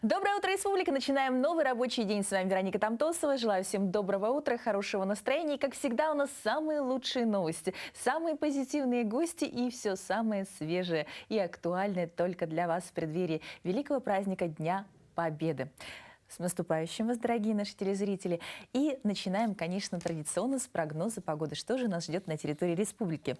Доброе утро, республика! Начинаем новый рабочий день. С вами Вероника Тамтосова. Желаю всем доброго утра, хорошего настроения. И, как всегда, у нас самые лучшие новости, самые позитивные гости и все самое свежее и актуальное только для вас в преддверии великого праздника Дня Победы. С наступающим вас, дорогие наши телезрители. И начинаем, конечно, традиционно с прогноза погоды. Что же нас ждет на территории республики?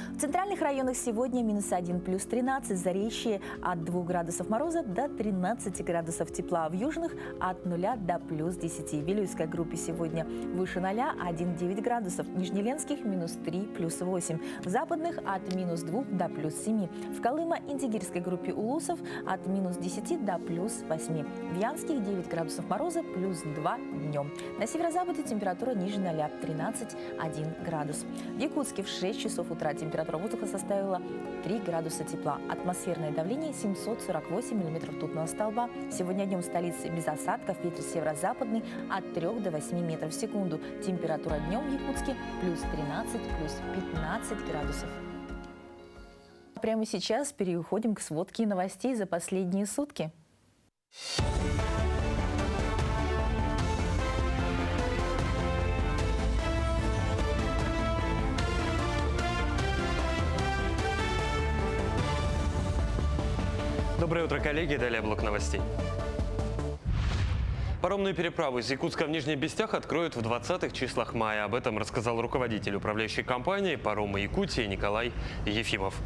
В центральных районах сегодня -1 плюс 13, в Заречье от 2 градусов мороза до 13 градусов тепла, в южных от 0 до плюс 10. В Вилюйской группе сегодня выше 0 1,9 градусов, в Нижнеленских -3 плюс 8, в западных от -2 до плюс 7, в Колымо-Индигирской группе Улусов от -10 до плюс 8, в Янских 9 градусов мороза плюс 2 днем. На северо-западе температура ниже 0 13,1 градус. В Якутске в 6 часов утра температура воздуха составила 3 градуса тепла. Атмосферное давление 748 миллиметров ртутного столба. Сегодня днем в столице без осадков, ветер северо-западный от 3 до 8 метров в секунду. Температура днем в Якутске плюс 13, плюс 15 градусов. Прямо сейчас переходим к сводке новостей за последние сутки. Доброе утро, коллеги. Далее блок новостей. Паромную переправу из Якутска в Нижний Бестях откроют в 20-х числах мая. Об этом рассказал руководитель управляющей компании «Паромы Якутии» Николай Ефимов.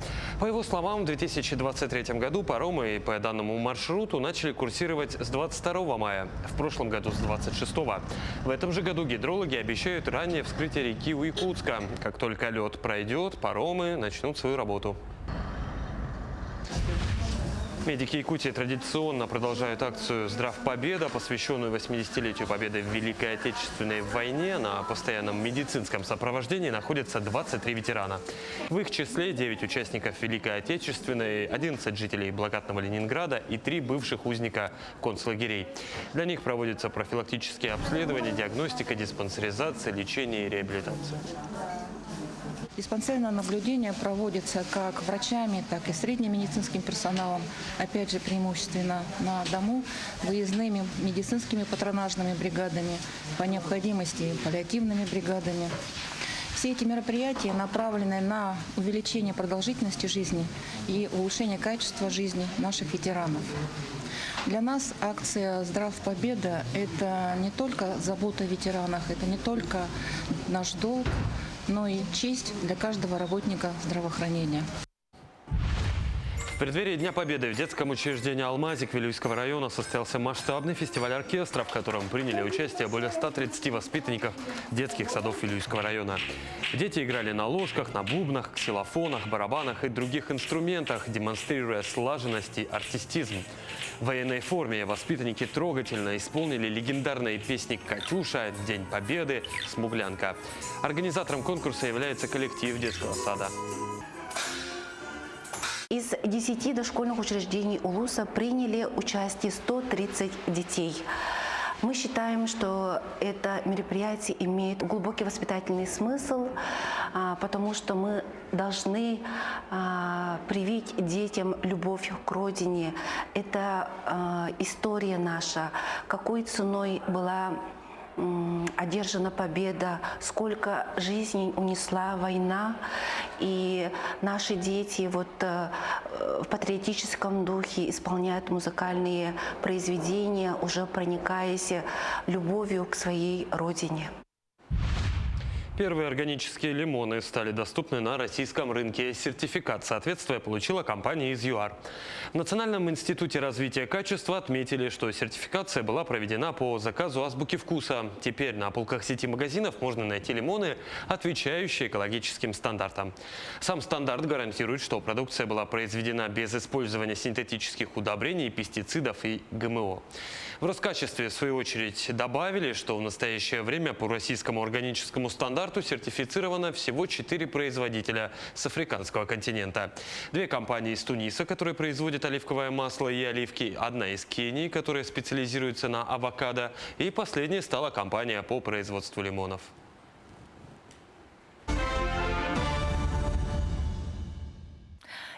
По его словам, в 2023 году паромы по данному маршруту начали курсировать с 22 мая, в прошлом году с 26-го. В этом же году гидрологи обещают раннее вскрытие реки у Якутска. Как только лед пройдет, паромы начнут свою работу. Медики Якутии традиционно продолжают акцию «Здравпобеда», посвященную 80-летию победы в Великой Отечественной войне. На постоянном медицинском сопровождении находятся 23 ветерана. В их числе 9 участников Великой Отечественной, 11 жителей блокадного Ленинграда и 3 бывших узника концлагерей. Для них проводятся профилактические обследования, диагностика, диспансеризация, лечение и реабилитация. Диспансерное наблюдение проводится как врачами, так и средним медицинским персоналом, опять же преимущественно на дому, выездными медицинскими патронажными бригадами, по необходимости паллиативными бригадами. Все эти мероприятия направлены на увеличение продолжительности жизни и улучшение качества жизни наших ветеранов. Для нас акция «Здравпобеда» – это не только забота о ветеранах, это не только наш долг, но и честь для каждого работника здравоохранения. В преддверии Дня Победы в детском учреждении «Алмазик» Вилюйского района состоялся масштабный фестиваль оркестра, в котором приняли участие более 130 воспитанников детских садов Вилюйского района. Дети играли на ложках, на бубнах, ксилофонах, барабанах и других инструментах, демонстрируя слаженность и артистизм. В военной форме воспитанники трогательно исполнили легендарные песни «Катюша», «День Победы», «Смуглянка». Организатором конкурса является коллектив детского сада. Из 10 дошкольных учреждений Улуса приняли участие 130 детей. Мы считаем, что это мероприятие имеет глубокий воспитательный смысл, потому что мы должны привить детям любовь к родине. Это история наша, какой ценой была одержана победа, сколько жизней унесла война. И наши дети в патриотическом духе исполняют музыкальные произведения, уже проникаясь любовью к своей родине. Первые органические лимоны стали доступны на российском рынке. Сертификат соответствия получила компания из ЮАР. В Национальном институте развития качества отметили, что сертификация была проведена по заказу Азбуки вкуса. Теперь на полках сети магазинов можно найти лимоны, отвечающие экологическим стандартам. Сам стандарт гарантирует, что продукция была произведена без использования синтетических удобрений, пестицидов и ГМО. В Роскачестве, в свою очередь, добавили, что в настоящее время по российскому органическому стандарту сертифицировано всего 4 производителя с африканского континента. 2 компании из Туниса, которые производят оливковое масло и оливки, 1 из Кении, которая специализируется на авокадо, и последней стала компания по производству лимонов.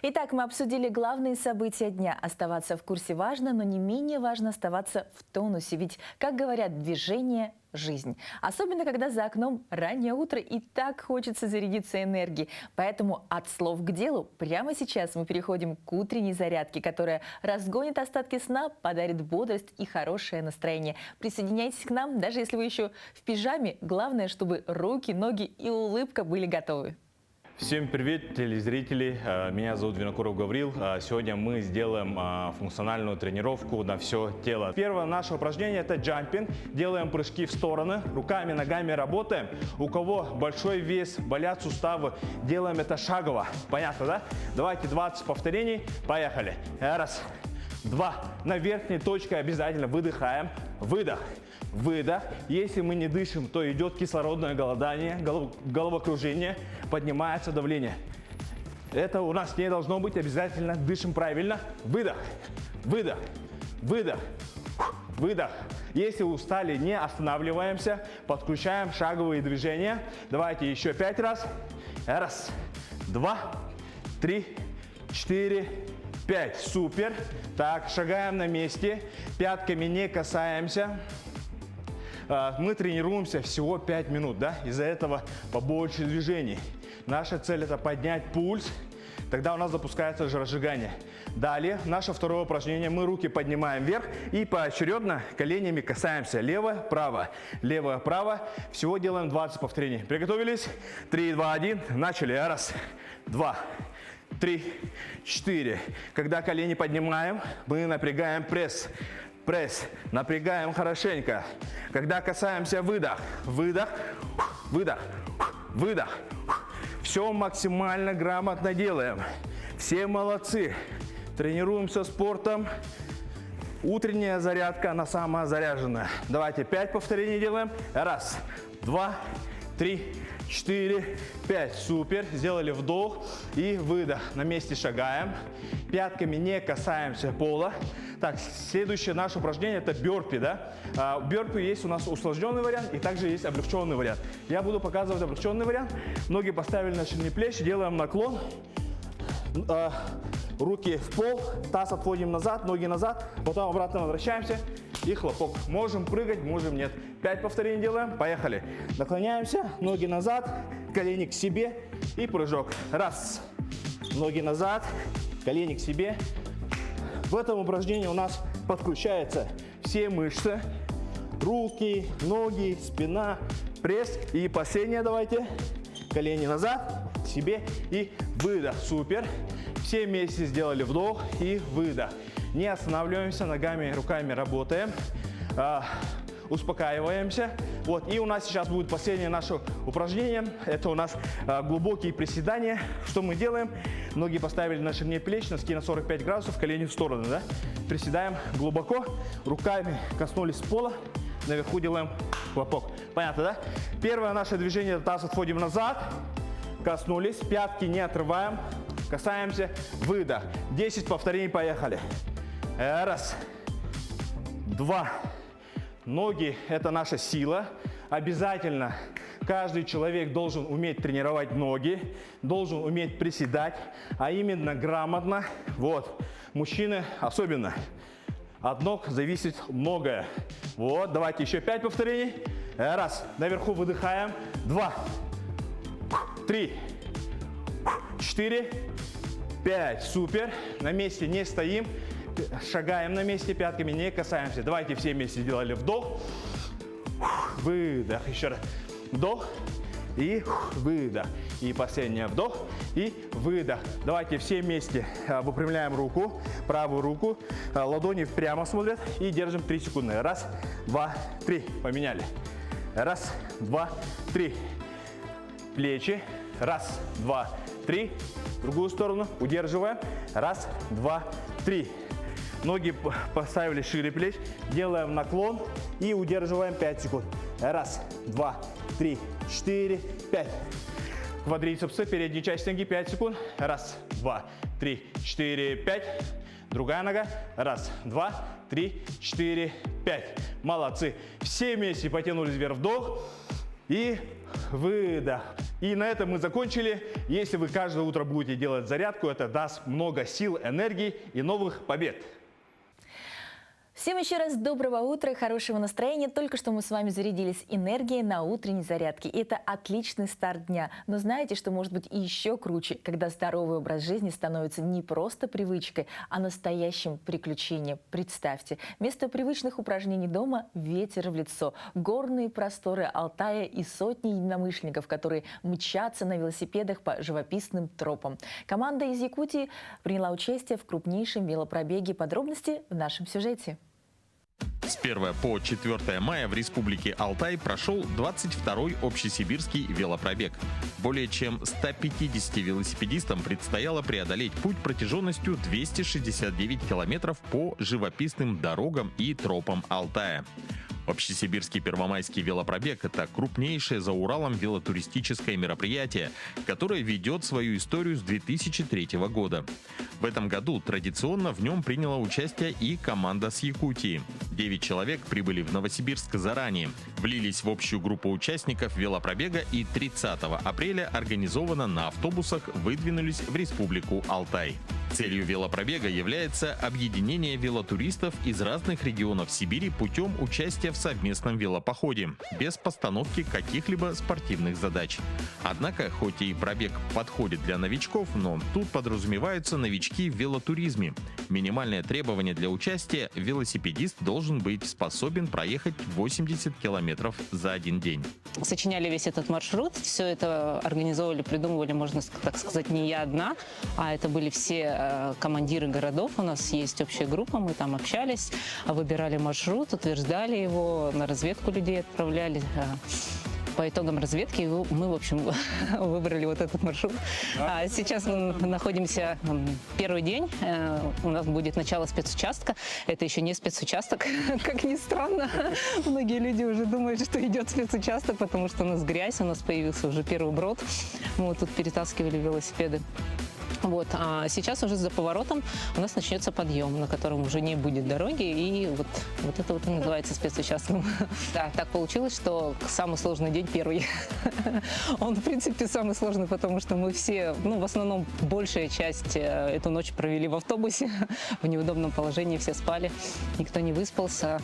Итак, мы обсудили главные события дня. Оставаться в курсе важно, но не менее важно оставаться в тонусе. Ведь, как говорят, движение – жизнь. Особенно, когда за окном раннее утро и так хочется зарядиться энергией. Поэтому от слов к делу прямо сейчас мы переходим к утренней зарядке, которая разгонит остатки сна, подарит бодрость и хорошее настроение. Присоединяйтесь к нам, даже если вы еще в пижаме. Главное, чтобы руки, ноги и улыбка были готовы. Всем привет, телезрители! Меня зовут Винокуров Гаврил. Сегодня мы сделаем функциональную тренировку на все тело. Первое наше упражнение – это джампинг. Делаем прыжки в стороны, руками, ногами работаем. У кого большой вес, болят суставы, делаем это шагово. Понятно, да? Давайте 20 повторений. Поехали. Раз, два. На верхней точке обязательно выдыхаем. Выдох. Выдох. Если мы не дышим, то идет кислородное голодание, головокружение, поднимается давление. Это у нас не должно быть, обязательно дышим правильно. Выдох, выдох, выдох, выдох. Если устали, не останавливаемся, подключаем шаговые движения. Давайте еще 5 раз. Раз, два, три, 4, 5. Супер. Так, шагаем на месте, пятками не касаемся. Мы тренируемся всего 5 минут, да? Из-за этого побольше движений. Наша цель – это поднять пульс, тогда у нас запускается жиросжигание. Далее, наше второе упражнение. Мы руки поднимаем вверх и поочередно коленями касаемся. Лево, право, лево, право. Всего делаем 20 повторений. Приготовились? 3, 2, 1. Начали. Раз, два, 3, 4. Когда колени поднимаем, мы напрягаем пресс. Пресс. Напрягаем хорошенько. Когда касаемся, выдох. Выдох. Выдох. Выдох. Все максимально грамотно делаем. Все молодцы. Тренируемся спортом. Утренняя зарядка, она самая заряженная. Давайте 5 повторений делаем. Раз, два, 3, 4, 5. Супер. Сделали вдох и выдох. На месте шагаем. Пятками не касаемся пола. Так, следующее наше упражнение – это бёрпи, да? Бёрпи есть у нас усложненный вариант и также есть облегченный вариант. Я буду показывать облегченный вариант. Ноги поставили на ширине плеч, делаем наклон. Руки в пол, таз отводим назад, ноги назад, потом обратно возвращаемся и хлопок. Можем прыгать, можем нет. 5 повторений делаем, поехали. Наклоняемся, ноги назад, колени к себе и прыжок. Раз, ноги назад, колени к себе. В этом упражнении у нас подключаются все мышцы, руки, ноги, спина, пресс. И последнее давайте, колени назад, к себе и выдох. Супер. Все вместе сделали вдох и выдох. Не останавливаемся, ногами, руками работаем. Успокаиваемся. Вот. И у нас сейчас будет последнее наше упражнение. Это у нас глубокие приседания. Что мы делаем? Ноги поставили на ширине плеч, носки на 45 градусов, колени в сторону. Да? Приседаем глубоко, руками коснулись пола, наверху делаем хлопок. Понятно, да? Первое наше движение – таз отводим назад, коснулись, пятки не отрываем, касаемся, выдох. 10 повторений, поехали. Раз, два. Ноги – это наша сила. Обязательно каждый человек должен уметь тренировать ноги, должен уметь приседать, а именно грамотно. Вот. Мужчины особенно. От ног зависит многое. Вот. Давайте еще 5 повторений. Раз. Наверху выдыхаем. 2, 3, 4, 5. Супер. На месте не стоим. Шагаем на месте, пятками не касаемся. Давайте все вместе сделали вдох, выдох. Еще раз. Вдох и выдох. И последний вдох и выдох. Давайте все вместе выпрямляем руку, правую руку. Ладони прямо смотрят и держим 3 секунды. Раз, два, 3. Поменяли. Раз, два, 3. Плечи. Раз, два, 3. В другую сторону. Удерживаем. Раз, два, 3. Ноги поставили шире плеч, делаем наклон и удерживаем 5 секунд. Раз, два, 3, 4, 5. Квадрицепсы, передняя часть ноги, 5 секунд. Раз, два, 3, 4, 5. Другая нога. Раз, два, 3, 4, 5. Молодцы. Все вместе потянулись вверх, вдох и выдох. И на этом мы закончили. Если вы каждое утро будете делать зарядку, это даст много сил, энергии и новых побед. Всем еще раз доброго утра, хорошего настроения. Только что мы с вами зарядились энергией на утренней зарядке. И это отличный старт дня. Но знаете, что может быть и еще круче, когда здоровый образ жизни становится не просто привычкой, а настоящим приключением. Представьте, вместо привычных упражнений дома ветер в лицо, горные просторы Алтая и сотни единомышленников, которые мчатся на велосипедах по живописным тропам. Команда из Якутии приняла участие в крупнейшем велопробеге. Подробности в нашем сюжете. С 1 по 4 мая в Республике Алтай прошел 22-й общесибирский велопробег. Более чем 150 велосипедистам предстояло преодолеть путь протяженностью 269 километров по живописным дорогам и тропам Алтая. Общесибирский первомайский велопробег – это крупнейшее за Уралом велотуристическое мероприятие, которое ведет свою историю с 2003 года. В этом году традиционно в нем приняла участие и команда с Якутии. 9 человек прибыли в Новосибирск заранее, влились в общую группу участников велопробега и 30 апреля организованно на автобусах выдвинулись в Республику Алтай. Целью велопробега является объединение велотуристов из разных регионов Сибири путем участия в совместном велопоходе, без постановки каких-либо спортивных задач. Однако, хоть и пробег подходит для новичков, но тут подразумеваются новички в велотуризме. Минимальное требование для участия – велосипедист должен быть способен проехать 80 километров за один день. Сочиняли весь этот маршрут, все это организовывали, придумывали, можно так сказать, не я одна, а это были все командиры городов. У нас есть общая группа, мы там общались, выбирали маршрут, утверждали его, на разведку людей отправляли. По итогам разведки мы, в общем, выбрали вот этот маршрут. А сейчас мы находимся первый день. У нас будет начало спецучастка. Это еще не спецучасток, как ни странно. Многие люди уже думают, что идет спецучасток, потому что у нас грязь, у нас появился уже первый брод. Мы вот тут перетаскивали велосипеды. Вот. А сейчас уже за поворотом у нас начнется подъем, на котором уже не будет дороги, и вот это вот и называется спецучастком. Да, так получилось, что самый сложный день первый. Он, в принципе, самый сложный, потому что мы все, в основном, большая часть эту ночь провели в автобусе, в неудобном положении, все спали, никто не выспался.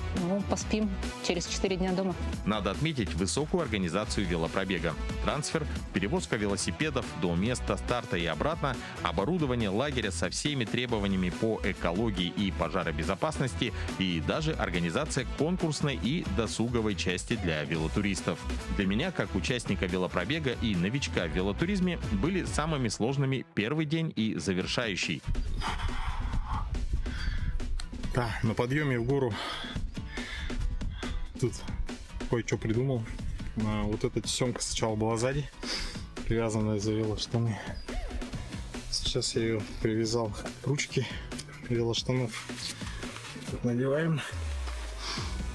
Поспим через 4 дня дома. Надо отметить высокую организацию велопробега. Трансфер, перевозка велосипедов до места старта и обратно, оборудование лагеря со всеми требованиями по экологии и пожаробезопасности и даже организация конкурсной и досуговой части для велотуристов. Для меня, как участника велопробега и новичка в велотуризме, были самыми сложными первый день и завершающий. Да, на подъеме в гору тут кое-что придумал. Вот эта тесемка сначала была сзади, привязанная за велоштаны. Сейчас я ее привязал к ручке велоштанов. Тут надеваем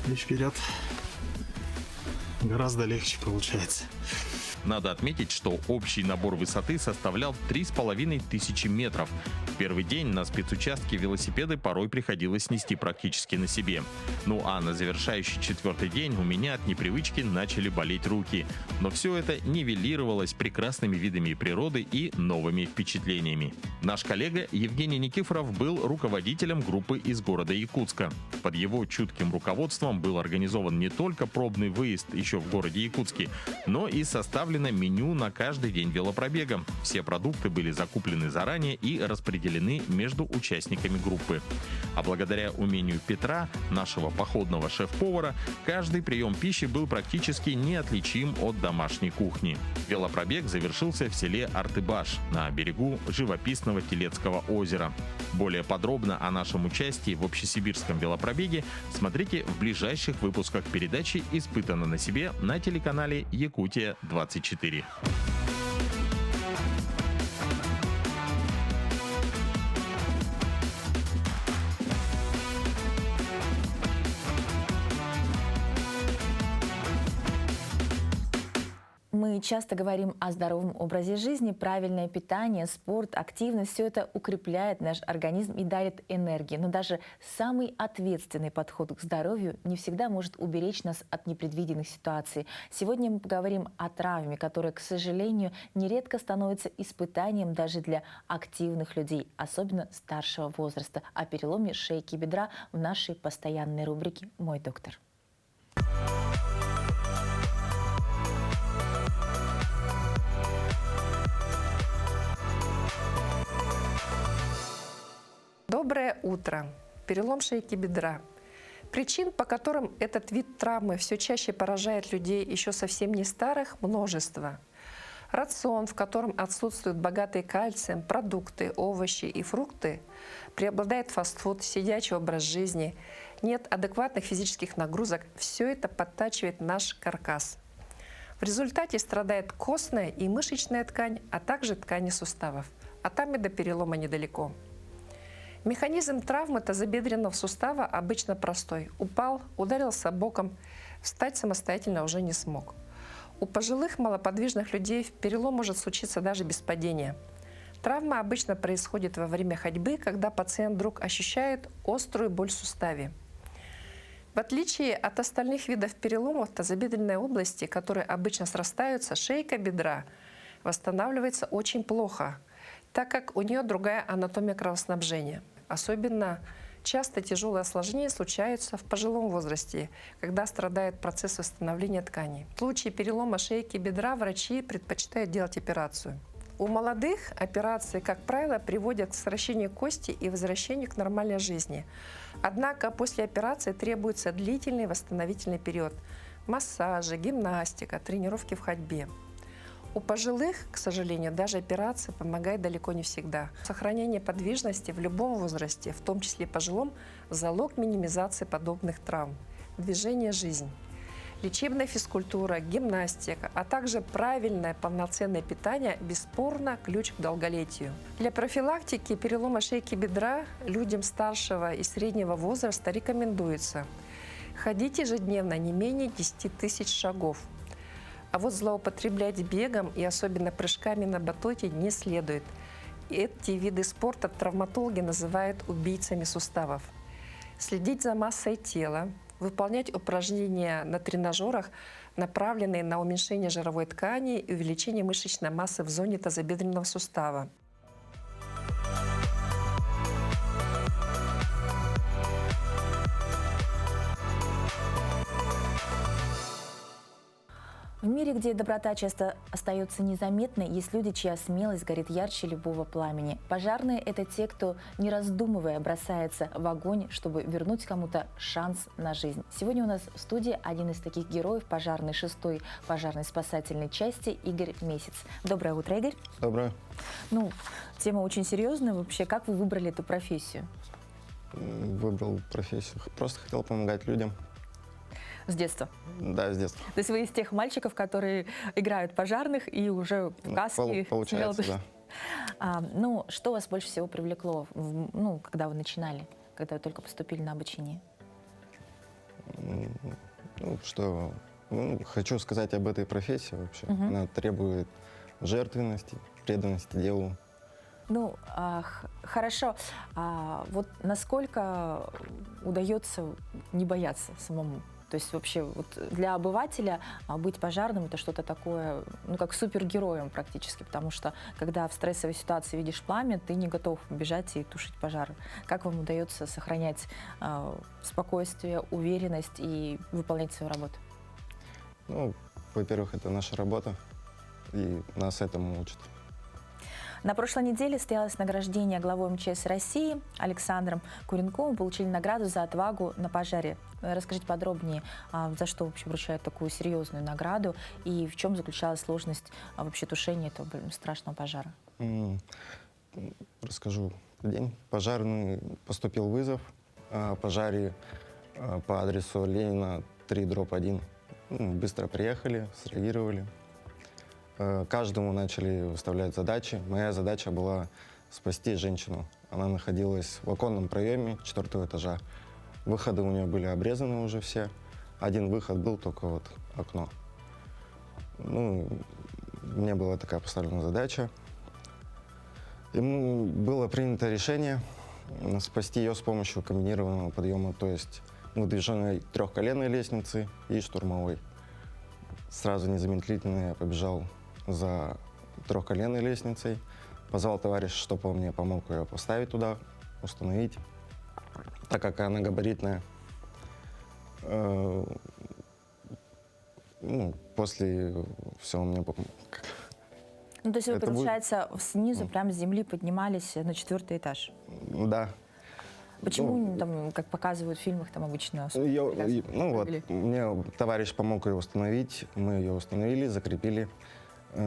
и вперед. Гораздо легче получается. Надо отметить, что общий набор высоты составлял 3500 метров. В первый день на спецучастке велосипеды порой приходилось нести практически на себе. Ну а на завершающий 4-й день у меня от непривычки начали болеть руки. Но все это нивелировалось прекрасными видами природы и новыми впечатлениями. Наш коллега Евгений Никифоров был руководителем группы из города Якутска. Под его чутким руководством был организован не только пробный выезд еще в городе Якутске, но и составлено меню на каждый день велопробега. Все продукты были закуплены заранее и распределены между участниками группы. А благодаря умению Петра, нашего походного шеф-повара, каждый прием пищи был практически неотличим от домашней кухни. Велопробег завершился в селе Артыбаш на берегу живописного Телецкого озера. Более подробно о нашем участии в общесибирском велопробеге смотрите в ближайших выпусках передачи «Испытано на себе» на телеканале Якутия-24. Мы Мы часто говорим о здоровом образе жизни, правильное питание, спорт, активность. Все это укрепляет наш организм и дарит энергию. Но даже самый ответственный подход к здоровью не всегда может уберечь нас от непредвиденных ситуаций. Сегодня мы поговорим о травме, которая, к сожалению, нередко становится испытанием даже для активных людей, особенно старшего возраста. О переломе шейки бедра в нашей постоянной рубрике «Мой доктор». Доброе утро. Перелом шейки бедра. Причин, по которым этот вид травмы все чаще поражает людей еще совсем не старых, множество. Рацион, в котором отсутствуют богатые кальцием продукты, овощи и фрукты, преобладает фастфуд, сидячий образ жизни, нет адекватных физических нагрузок, все это подтачивает наш каркас. В результате страдает костная и мышечная ткань, а также ткани суставов, а там и до перелома недалеко. Механизм травмы тазобедренного сустава обычно простой. Упал, ударился боком, встать самостоятельно уже не смог. У пожилых малоподвижных людей перелом может случиться даже без падения. Травма обычно происходит во время ходьбы, когда пациент вдруг ощущает острую боль в суставе. В отличие от остальных видов переломов тазобедренной области, которые обычно срастаются, шейка бедра восстанавливается очень плохо, так как у нее другая анатомия кровоснабжения. Особенно часто тяжелые осложнения случаются в пожилом возрасте, когда страдает процесс восстановления тканей. В случае перелома шейки бедра врачи предпочитают делать операцию. У молодых операции, как правило, приводят к сокращению кости и возвращению к нормальной жизни. Однако после операции требуется длительный восстановительный период – массажи, гимнастика, тренировки в ходьбе. У пожилых, к сожалению, даже операция помогает далеко не всегда. Сохранение подвижности в любом возрасте, в том числе пожилом, залог минимизации подобных травм. Движение – жизнь. Лечебная физкультура, гимнастика, а также правильное полноценное питание – бесспорно ключ к долголетию. Для профилактики перелома шейки бедра людям старшего и среднего возраста рекомендуется ходить ежедневно не менее 10 тысяч шагов. А вот злоупотреблять бегом и особенно прыжками на батуте не следует. Эти виды спорта травматологи называют убийцами суставов. Следить за массой тела, выполнять упражнения на тренажерах, направленные на уменьшение жировой ткани и увеличение мышечной массы в зоне тазобедренного сустава. В мире, где доброта часто остается незаметной, есть люди, чья смелость горит ярче любого пламени. Пожарные – это те, кто, не раздумывая, бросается в огонь, чтобы вернуть кому-то шанс на жизнь. Сегодня у нас в студии один из таких героев пожарной 6-й пожарной спасательной части Игорь Месяц. Доброе утро, Игорь. Доброе. Ну, тема очень серьезная. Вообще, как вы выбрали эту профессию? Выбрал профессию. Просто хотел помогать людям. С детства? Да, с детства. То есть вы из тех мальчиков, которые играют пожарных и уже в каске? Получается, да. Ну, что вас больше всего привлекло, когда вы начинали, когда вы только поступили на обучение? Хочу сказать об этой профессии вообще. Она требует жертвенности, преданности делу. Ну, хорошо. Вот насколько удается не бояться самому? То есть вообще вот для обывателя быть пожарным – это что-то такое, как супергероем практически, потому что когда в стрессовой ситуации видишь пламя, ты не готов бежать и тушить пожар. Как вам удается сохранять спокойствие, уверенность и выполнять свою работу? Ну, во-первых, это наша работа, и нас этому учат. На прошлой неделе состоялось награждение главой МЧС России Александром Куренковым. Получили награду за отвагу на пожаре. Расскажите подробнее, за что вообще вручают такую серьезную награду и в чем заключалась сложность вообще тушения этого страшного пожара? Расскажу. В день пожарный поступил вызов о пожаре по адресу Ленина 3/1. Быстро приехали, среагировали. Каждому начали выставлять задачи. Моя задача была спасти женщину. Она находилась в оконном проеме 4-го этажа. Выходы у нее были обрезаны уже все. Один выход был, только вот окно. Ну, мне была такая поставлена задача. Ему было принято решение спасти ее с помощью комбинированного подъема, то есть выдвижной трехколенной лестницы и штурмовой. Сразу незамедлительно я побежал за трехколенной лестницей, позвал товарища, чтобы он мне помог ее поставить туда, установить, так как она габаритная. После всего мне... Ну, то есть вы, Это будет- получается, снизу, прямо с земли поднимались на 4-й этаж. Да. Почему, там, как показывают в фильмах, там обычно... Вот, мне товарищ помог ее установить, мы ее установили, закрепили.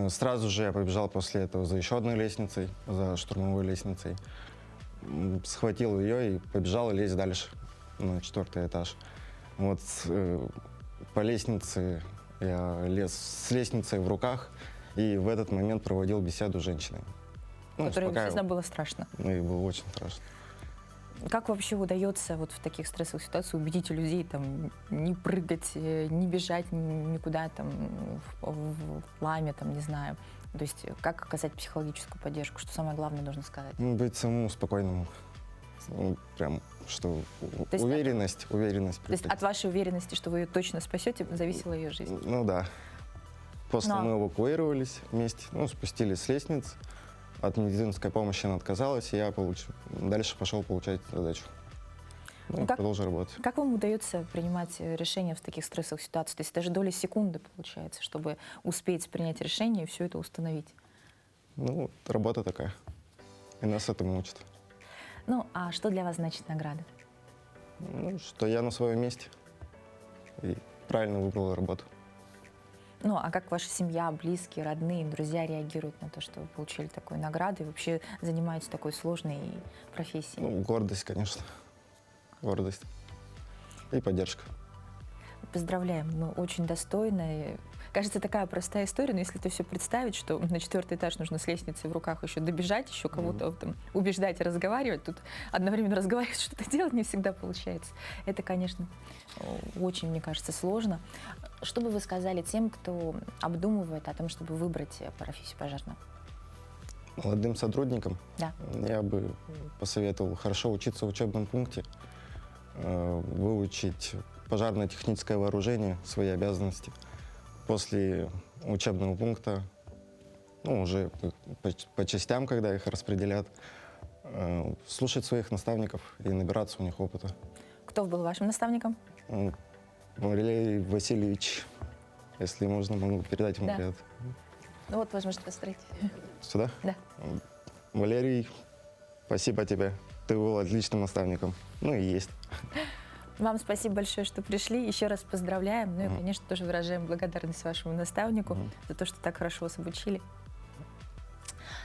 Сразу же я побежал после этого за еще одной лестницей, за штурмовой лестницей. Схватил ее и побежал лезть дальше, на 4-й этаж. Вот по лестнице я лез с лестницей в руках и в этот момент проводил беседу с женщиной. Которой, успокаивал. естественно, было страшно. И было очень страшно. Как вообще удается вот в таких стрессовых ситуациях убедить людей там не прыгать, не бежать никуда там в пламя, там, не знаю. То есть как оказать психологическую поддержку, что самое главное нужно сказать? Быть самому спокойному. Прям, что есть уверенность. То есть от вашей уверенности, что вы ее точно спасете, зависела ее жизнь? Ну да. После Но- мы эвакуировались вместе, спустились с лестниц. От медицинской помощи она отказалась, и я дальше пошел получать задачу. Продолжил работать. Как вам удается принимать решения в таких стрессовых ситуациях? То есть даже доля секунды получается, чтобы успеть принять решение и все это установить? Работа такая. И нас этому учат. Ну, а что для вас значит награда? Что я на своем месте и правильно выбрал работу. Ну, а как ваша семья, близкие, родные, друзья реагируют на то, что вы получили такую награду и вообще занимаетесь такой сложной профессией? Гордость, конечно. Гордость. И поддержка. Поздравляем, очень достойно. Кажется, такая простая история, но если это все представить, что на 4-й этаж нужно с лестницей в руках еще добежать, еще кого-то там убеждать и разговаривать, тут одновременно разговаривать, что-то делать не всегда получается. Это, конечно, очень, мне кажется, сложно. Что бы вы сказали тем, кто обдумывает о том, чтобы выбрать профессию пожарного? Молодым сотрудникам Да. я бы посоветовал хорошо учиться в учебном пункте, выучить пожарно-техническое вооружение, свои обязанности. После учебного пункта, уже по частям, когда их распределят, слушать своих наставников и набираться у них опыта. Кто был вашим наставником? Валерий Васильевич, если можно, могу передать ему Да. привет. Возможно, посмотреть. Сюда? Да. Валерий, спасибо тебе. Ты был отличным наставником. И есть. Вам спасибо большое, что пришли. Еще раз поздравляем. И, конечно, тоже выражаем благодарность вашему наставнику за то, что так хорошо вас обучили.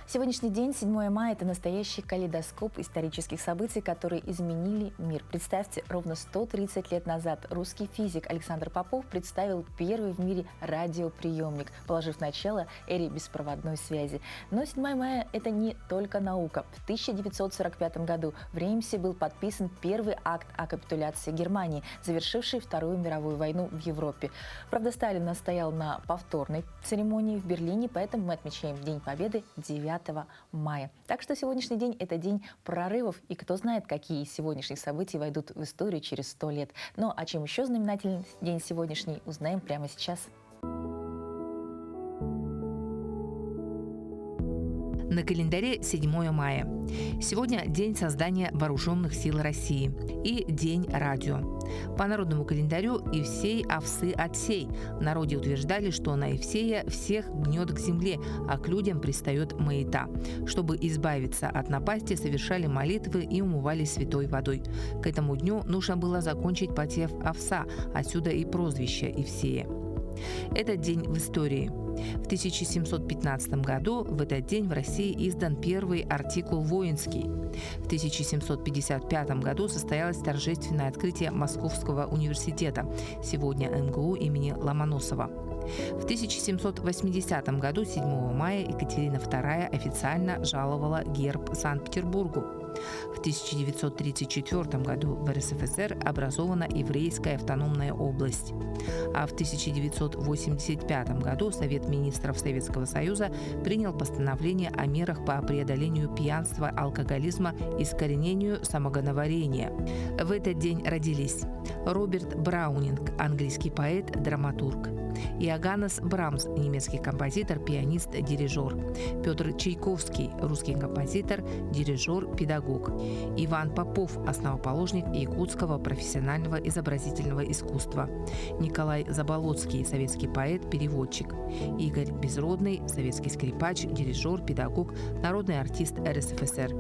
Сегодняшний день, 7 мая, это настоящий калейдоскоп исторических событий, которые изменили мир. Представьте, ровно 130 лет назад русский физик Александр Попов представил первый в мире радиоприемник, положив начало эре беспроводной связи. Но 7 мая – это не только наука. В 1945 году в Реймсе был подписан первый акт о капитуляции Германии, завершивший Вторую мировую войну в Европе. Правда, Сталин настоял на повторной церемонии в Берлине, поэтому мы отмечаем День Победы 9 мая. Так что сегодняшний день – это день прорывов, и кто знает, какие из сегодняшних событий войдут в историю через 100 лет. Ну а чем еще знаменателен день сегодняшний, узнаем прямо сейчас. На календаре 7 мая. Сегодня день создания Вооруженных сил России и День радио. По народному календарю Евсей овсы отсей. В народе утверждали, что на Евсея всех гнет к земле, а к людям пристает маята. Чтобы избавиться от напасти, совершали молитвы и умывались святой водой. К этому дню нужно было закончить посев овса, отсюда и прозвище Евсея. Этот день в истории. В 1715 году в этот день в России издан первый артикул воинский. В 1755 году состоялось торжественное открытие Московского университета, сегодня МГУ имени Ломоносова. В 1780 году, 7 мая, Екатерина II официально жаловала герб Санкт-Петербургу. В 1934 году в РСФСР образована Еврейская автономная область. А в 1985 году Совет министров Советского Союза принял постановление о мерах по преодолению пьянства, алкоголизма и искоренению самогоноварения. В этот день родились Роберт Браунинг, английский поэт, драматург; Иоганнес Брамс, немецкий композитор, пианист, дирижер; Петр Чайковский, русский композитор, дирижер, педагог; Иван Попов, основоположник якутского профессионального изобразительного искусства; Николай Заболоцкий, советский поэт, переводчик; Игорь Безродный, советский скрипач, дирижер, педагог, народный артист РСФСР.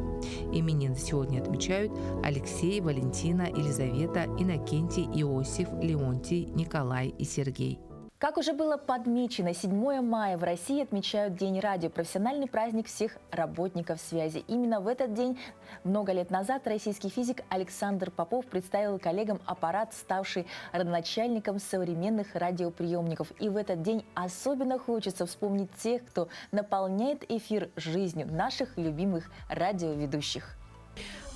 Именины сегодня отмечают Алексей, Валентина, Елизавета, Иннокентий, Иосиф, Леонтий, Николай и Сергей. Как уже было подмечено, 7 мая в России отмечают День радио, профессиональный праздник всех работников связи. Именно в этот день, много лет назад, российский физик Александр Попов представил коллегам аппарат, ставший родоначальником современных радиоприемников. И в этот день особенно хочется вспомнить тех, кто наполняет эфир жизнью, наших любимых радиоведущих.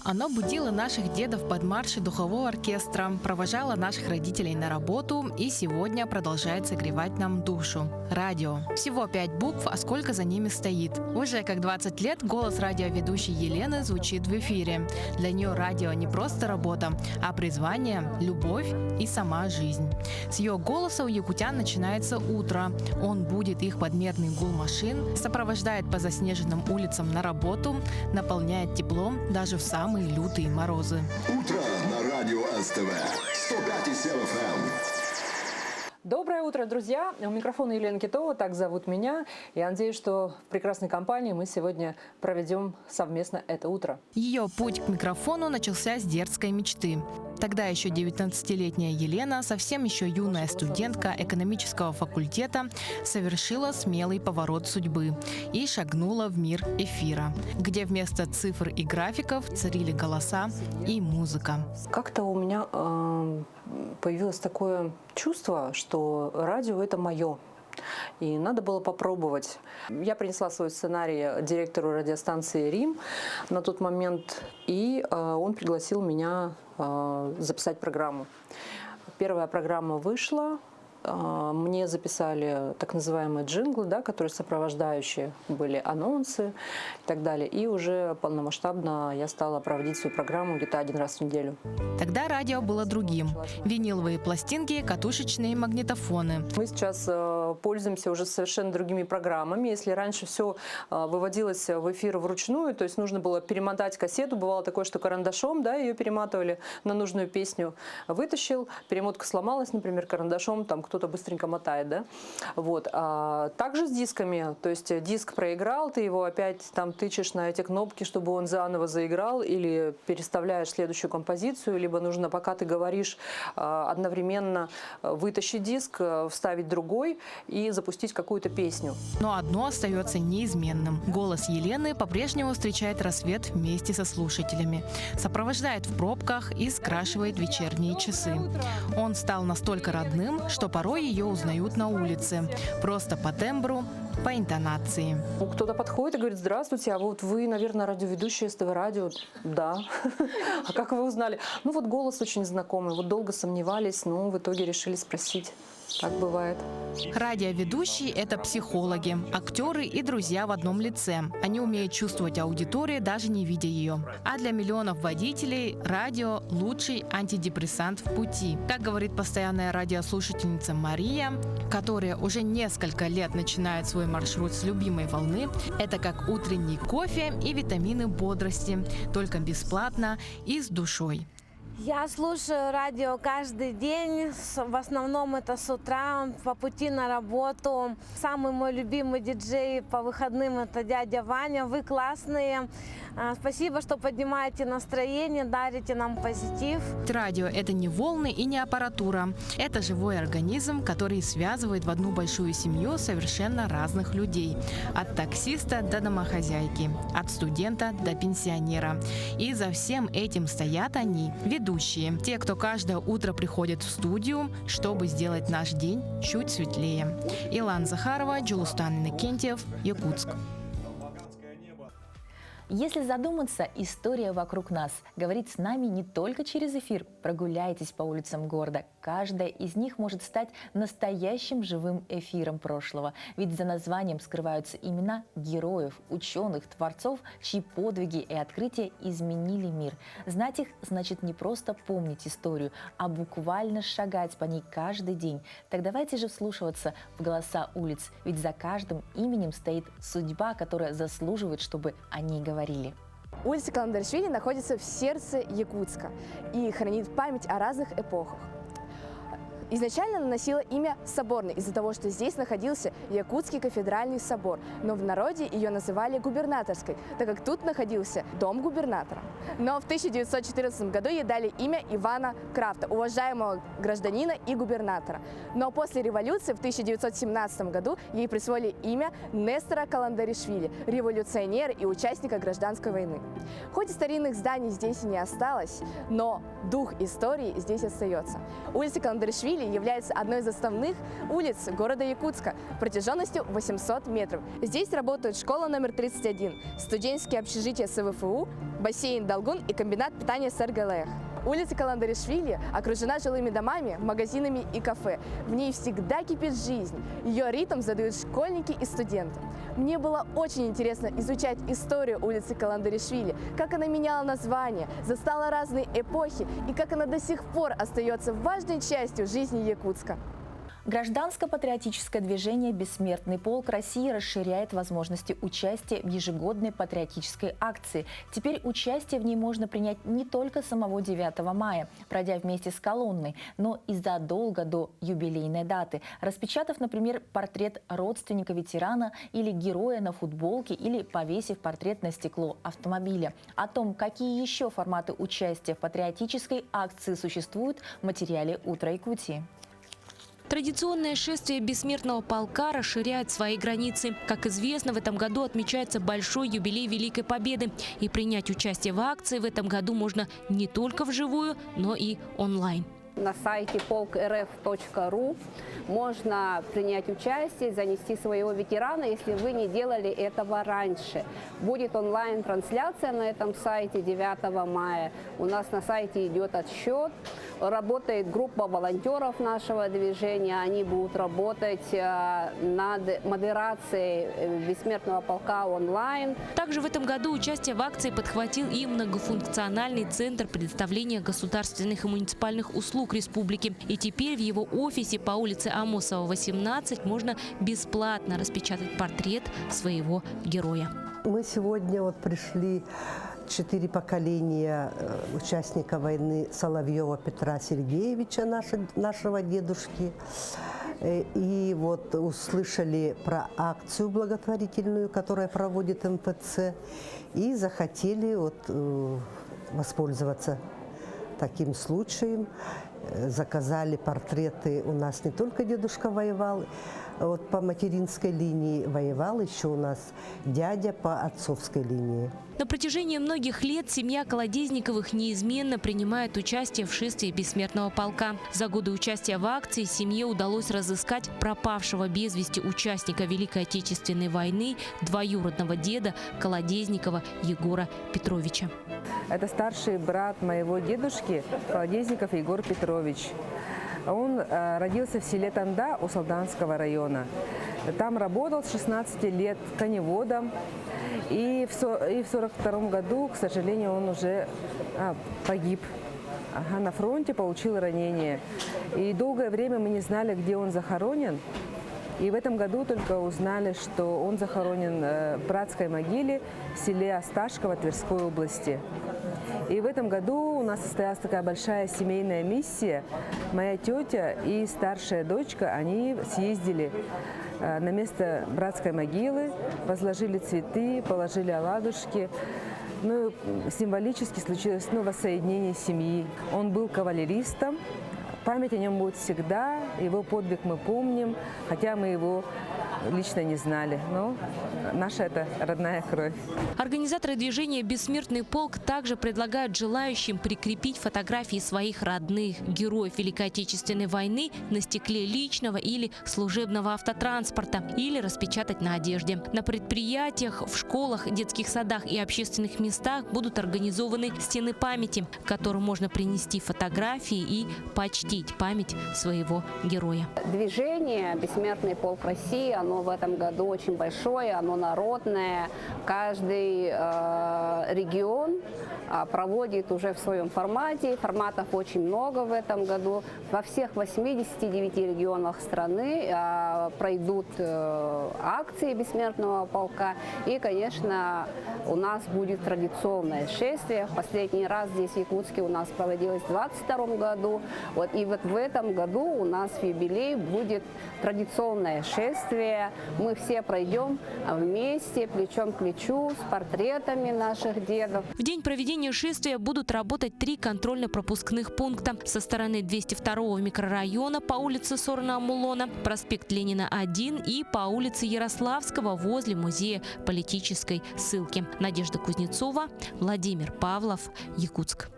Оно будило наших дедов под марши духового оркестра, провожало наших родителей на работу и сегодня продолжает согревать нам душу. Радио. Всего 5 букв, а сколько за ними стоит. Уже как 20 лет голос радиоведущей Елены звучит в эфире. Для нее радио не просто работа, а призвание, любовь и сама жизнь. С ее голоса у якутян начинается утро. Он будит их под мерный гул машин, сопровождает по заснеженным улицам на работу, наполняет теплом даже в самые лютые морозы. Утро на радио СТВ 105,7 FM. Доброе утро, друзья! У микрофона Елена Китова, так зовут меня. Я надеюсь, что в прекрасной компании мы сегодня проведем совместно это утро. Ее путь к микрофону начался с дерзкой мечты. Тогда еще 19-летняя Елена, совсем еще юная студентка экономического факультета, совершила смелый поворот судьбы и шагнула в мир эфира, где вместо цифр и графиков царили голоса и музыка. Как-то у меня появилось такое чувство, что радио — это мое. И надо было попробовать. Я принесла свой сценарий директору радиостанции «Рим» на тот момент, и он пригласил меня записать программу. Первая программа вышла. Мне записали так называемые джинглы, да, которые сопровождающие, были анонсы и так далее. И уже полномасштабно я стала проводить свою программу где-то 1 раз в неделю. Тогда радио было другим. Виниловые пластинки, катушечные магнитофоны. Мы сейчас пользуемся уже совершенно другими программами. Если раньше все выводилось в эфир вручную, то есть нужно было перемотать кассету, бывало такое, что карандашом, да, ее перематывали на нужную песню, вытащил, перемотка сломалась, например, карандашом, там кто-то быстренько мотает, да, вот. А также с дисками, то есть диск проиграл, ты его опять там тычешь на эти кнопки, чтобы он заново заиграл, или переставляешь следующую композицию, либо нужно, пока ты говоришь, одновременно вытащить диск, вставить другой и запустить какую-то песню. Но одно остается неизменным. Голос Елены по-прежнему встречает рассвет вместе со слушателями, сопровождает в пробках и скрашивает вечерние часы. Он стал настолько родным, что порой ее узнают на улице. Просто по тембру, по интонации. Кто-то подходит и говорит: здравствуйте, а вот вы, наверное, радиоведущая СТВ Радио. Да. А как вы узнали? Ну вот голос очень знакомый, вот долго сомневались, но в итоге решили спросить. Так бывает. Радиоведущие – это психологи, актеры и друзья в одном лице. Они умеют чувствовать аудиторию, даже не видя ее. А для миллионов водителей радио – лучший антидепрессант в пути. Как говорит постоянная радиослушательница Мария, которая уже несколько лет начинает свой маршрут с любимой волны, это как утренний кофе и витамины бодрости, только бесплатно и с душой. Я слушаю радио каждый день, в основном это с утра, по пути на работу. Самый мой любимый диджей по выходным — это дядя Ваня. Вы классные. Спасибо, что поднимаете настроение, дарите нам позитив. Радио – это не волны и не аппаратура. Это живой организм, который связывает в одну большую семью совершенно разных людей. От таксиста до домохозяйки, от студента до пенсионера. И за всем этим стоят они, ведущие. Те, кто каждое утро приходит в студию, чтобы сделать наш день чуть светлее. Илана Захарова, Джулустан Иннокентьев, Якутск. Если задуматься, история вокруг нас говорит с нами не только через эфир. Прогуляйтесь по улицам города. Каждая из них может стать настоящим живым эфиром прошлого. Ведь за названием скрываются имена героев, ученых, творцов, чьи подвиги и открытия изменили мир. Знать их значит не просто помнить историю, а буквально шагать по ней каждый день. Так давайте же вслушиваться в голоса улиц. Ведь за каждым именем стоит судьба, которая заслуживает, чтобы о ней говорили. Улица Каландаришвили находится в сердце Якутска и хранит память о разных эпохах. Изначально она носила имя Соборный из-за того, что здесь находился Якутский кафедральный собор, но в народе ее называли Губернаторской, так как тут находился дом губернатора. Но в 1914 году ей дали имя Ивана Крафта, уважаемого гражданина и губернатора. Но после революции в 1917 году ей присвоили имя Нестора Каландаришвили, революционера и участника гражданской войны. Хоть и старинных зданий здесь и не осталось, но дух истории здесь остается. Улица Каландаришвили является одной из основных улиц города Якутска протяженностью 800 метров. Здесь работают школа номер 31, студенческие общежития СВФУ, бассейн Долгун и комбинат питания СРГЛЭХ. Улица Каландаришвили окружена жилыми домами, магазинами и кафе. В ней всегда кипит жизнь. Ее ритм задают школьники и студенты. Мне было очень интересно изучать историю улицы Каландаришвили, как она меняла название, застала разные эпохи и как она до сих пор остается важной частью жизни Якутска. Гражданско-патриотическое движение «Бессмертный полк» России расширяет возможности участия в ежегодной патриотической акции. Теперь участие в ней можно принять не только самого 9 мая, пройдя вместе с колонной, но и задолго до юбилейной даты, распечатав, например, портрет родственника ветерана или героя на футболке или повесив портрет на стекло автомобиля. О том, какие еще форматы участия в патриотической акции существуют, в материале «Утро Якутии». Традиционное шествие бессмертного полка расширяет свои границы. Как известно, в этом году отмечается большой юбилей Великой Победы. И принять участие в акции в этом году можно не только вживую, но и онлайн. На сайте polkrf.ru можно принять участие, занести своего ветерана, если вы не делали этого раньше. Будет онлайн-трансляция на этом сайте 9 мая. У нас на сайте идет отсчет. Работает группа волонтеров нашего движения. Они будут работать над модерацией бессмертного полка онлайн. Также в этом году участие в акции подхватил и многофункциональный центр предоставления государственных и муниципальных услуг республики. И теперь в его офисе по улице Амосова, 18 можно бесплатно распечатать портрет своего героя. Мы сегодня пришли 4 поколения участника войны Соловьева Петра Сергеевича, нашего дедушки. И услышали про акцию благотворительную, которая проводит МФЦ, и захотели воспользоваться таким случаем. Заказали портреты. У нас не только дедушка воевал, по материнской линии воевал еще у нас дядя по отцовской линии. На протяжении многих лет семья Колодезниковых неизменно принимает участие в шествии бессмертного полка. За годы участия в акции семье удалось разыскать пропавшего без вести участника Великой Отечественной войны, двоюродного деда Колодезникова Егора Петровича. Это старший брат моего дедушки, Колодезников Егор Петрович. Он родился в селе Танда Усалданского района. Там работал с 16 лет коневодом. И в 1942 году, к сожалению, он уже погиб. На фронте получил ранение. И долгое время мы не знали, где он захоронен. И в этом году только узнали, что он захоронен в братской могиле в селе Осташково Тверской области. И в этом году у нас состоялась такая большая семейная миссия. Моя тетя и старшая дочка, они съездили на место братской могилы, возложили цветы, положили оладушки. Символически случилось воссоединение семьи. Он был кавалеристом. Память о нем будет всегда, его подвиг мы помним, хотя мы его лично не знали. Но наша это родная кровь. Организаторы движения «Бессмертный полк» также предлагают желающим прикрепить фотографии своих родных героев Великой Отечественной войны на стекле личного или служебного автотранспорта или распечатать на одежде. На предприятиях, в школах, детских садах и общественных местах будут организованы стены памяти, к которым можно принести фотографии и почтить память своего героя. Движение «Бессмертный полк России», оно в этом году очень большое, оно народное. Каждый регион проводит уже в своем формате. Форматов очень много в этом году. Во всех 89 регионах страны пройдут акции «Бессмертного полка». И, конечно, у нас будет традиционное шествие. В последний раз здесь, в Якутске, у нас проводилось в 2022 году. И вот в этом году у нас в юбилей будет традиционное шествие. Мы все пройдем вместе, плечом к плечу, с портретами наших дедов. В день проведения шествия будут работать 3 контрольно-пропускных пункта. Со стороны 202-го микрорайона по улице Сорна-Амулона, проспект Ленина 1 и по улице Ярославского возле музея политической ссылки. Надежда Кузнецова, Владимир Павлов, Якутск.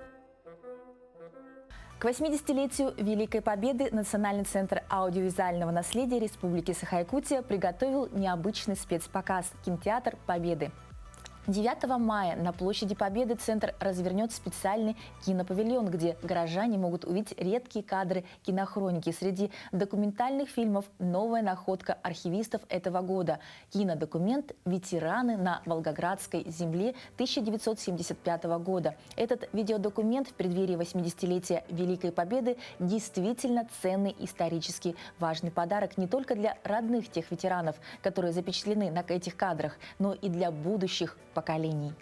К 80-летию Великой Победы Национальный центр аудиовизуального наследия Республики Саха-Якутия приготовил необычный спецпоказ «Кинотеатр Победы». 9 мая на площади Победы Центр развернет специальный кинопавильон, где горожане могут увидеть редкие кадры кинохроники. Среди документальных фильмов новая находка архивистов этого года. Кинодокумент «Ветераны на Волгоградской земле» 1975 года. Этот видеодокумент в преддверии 80-летия Великой Победы действительно ценный, исторически важный подарок не только для родных тех ветеранов, которые запечатлены на этих кадрах, но и для будущих поколений.